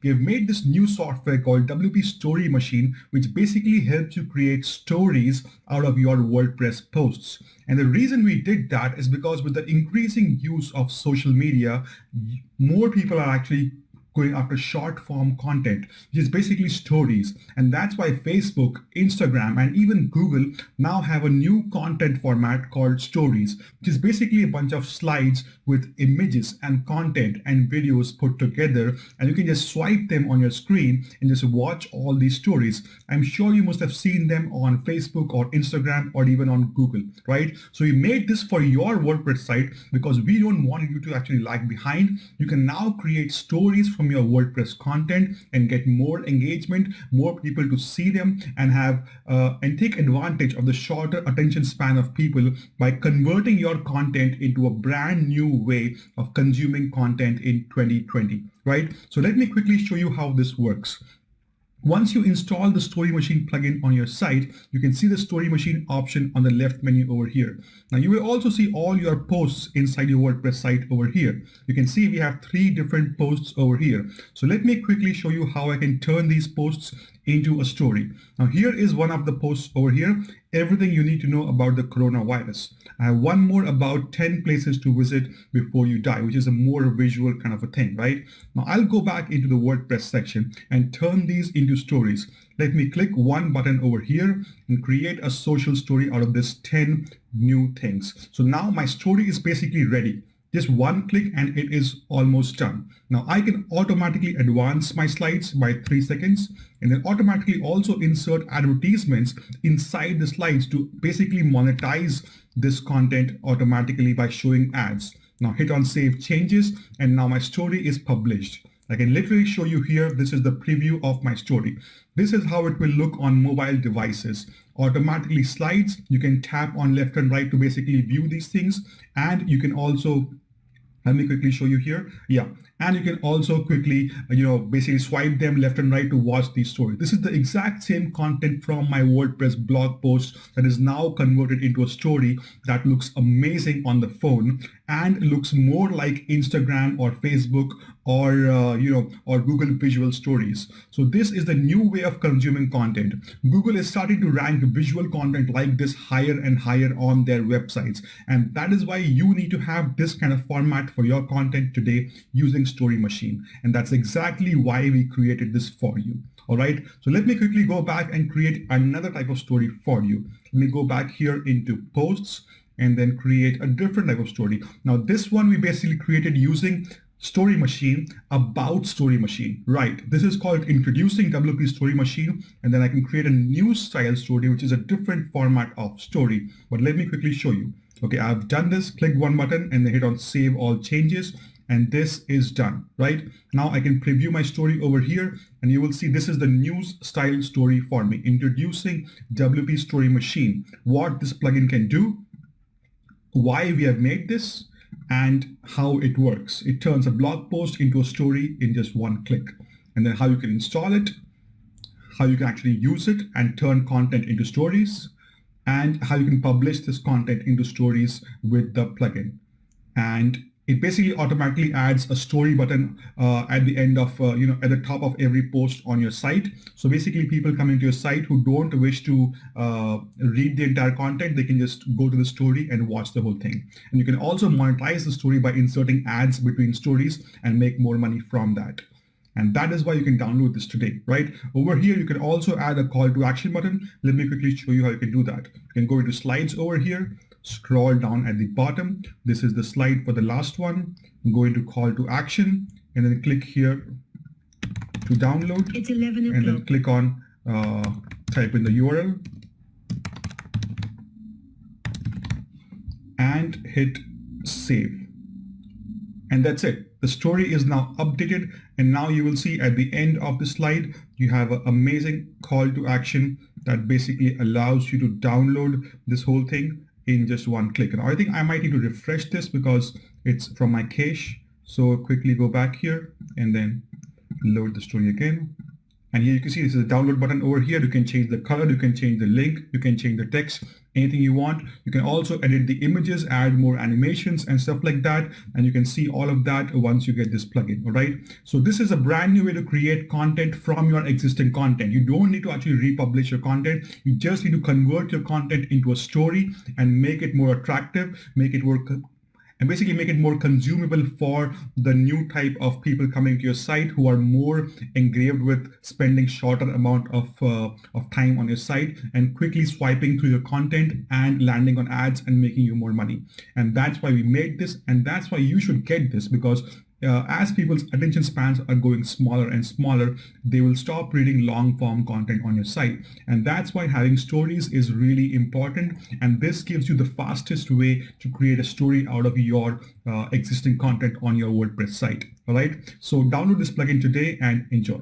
we have made this new software called WP Story Machine, which basically helps you create stories out of your WordPress posts. And the reason we did that is because with the increasing use of social media, more people are actually going after short form content, which is basically stories. And that's why Facebook, Instagram, and even Google now have a new content format called stories, which is basically a bunch of slides with images and content and videos put together. And you can just swipe them on your screen and just watch all these stories. I'm sure you must have seen them on Facebook or Instagram or even on Google, right? So we made this for your WordPress site because we don't want you to actually lag behind. You can now create stories from your WordPress content and get more engagement, more people to see them, and have and take advantage of the shorter attention span of people by converting your content into a brand new way of consuming content in 2020, right? So let me quickly show you how this works. Once you install the Story Machine plugin on your site, you can see the Story Machine option on the left menu over here. Now you will also see all your posts inside your WordPress site over here. You can see we have 3 different posts over here. So let me quickly show you how I can turn these posts into a story. Now here is one of the posts over here, everything you need to know about the coronavirus. I have one more about 10 places to visit before you die, which is a more visual kind of a thing, right? Now I'll go back into the WordPress section and turn these into stories. Let me click one button over here and create a social story out of this 10 new things. So now my story is basically ready. Just one click and it is almost done. Now I can automatically advance my slides by 3 seconds and then automatically also insert advertisements inside the slides to basically monetize this content automatically by showing ads. Now hit on save changes and now my story is published. I can literally show you here, this is the preview of my story. This is how it will look on mobile devices. Automatically slides, you can tap on left and right to basically view these things, and you can also, let me quickly show you here. Yeah. And you can also quickly, basically swipe them left and right to watch these stories. This is the exact same content from my WordPress blog post that is now converted into a story that looks amazing on the phone and looks more like Instagram or Facebook or or Google Visual Stories. So this is the new way of consuming content. Google is starting to rank visual content like this higher and higher on their websites, and that is why you need to have this kind of format for your content today using Story Machine, and that's exactly why we created this for you. All right, so let me quickly go back and create another type of story for you. Let me go back here into posts and then create a different type of story. Now this one we basically created using Story Machine about Story Machine, right? This is called introducing WP Story Machine, and then I can create a new style story, which is a different format of story. But let me quickly show you. Okay, I've done this, click one button and then hit on save all changes. And this is done, right? Now I can preview my story over here and you will see this is the news style story for me, introducing WP Story Machine, what this plugin can do, why we have made this, and how it works. It turns a blog post into a story in just one click. And then how you can install it, how you can actually use it and turn content into stories, and how you can publish this content into stories with the plugin. And it basically automatically adds a story button at the end of, at the top of every post on your site. So basically people coming to your site who don't wish to read the entire content, they can just go to the story and watch the whole thing. And you can also monetize the story by inserting ads between stories and make more money from that. And that is why you can download this today, right? Over here, you can also add a call to action button. Let me quickly show you how you can do that. You can go into slides over here, scroll down at the bottom. This is the slide for the last one. Go into call to action and then click here to download. It's 11 o'clock. And then click on type in the URL and hit save. And that's it. The story is now updated, and now you will see at the end of the slide, you have an amazing call to action that basically allows you to download this whole thing in just one click. And I think I might need to refresh this because it's from my cache. So quickly go back here and then load the story again. And here you can see this is a download button over here. You can change the color, you can change the link, you can change the text, anything you want. You can also edit the images, add more animations and stuff like that. And you can see all of that once you get this plugin, all right? So this is a brand new way to create content from your existing content. You don't need to actually republish your content. You just need to convert your content into a story and make it more attractive, make it work, and basically make it more consumable for the new type of people coming to your site who are more engraved with spending shorter amount of time on your site and quickly swiping through your content and landing on ads and making you more money. And that's why we made this, and that's why you should get this, because as people's attention spans are going smaller and smaller, they will stop reading long form content on your site. And that's why having stories is really important. And this gives you the fastest way to create a story out of your existing content on your WordPress site. All right. So download this plugin today and enjoy.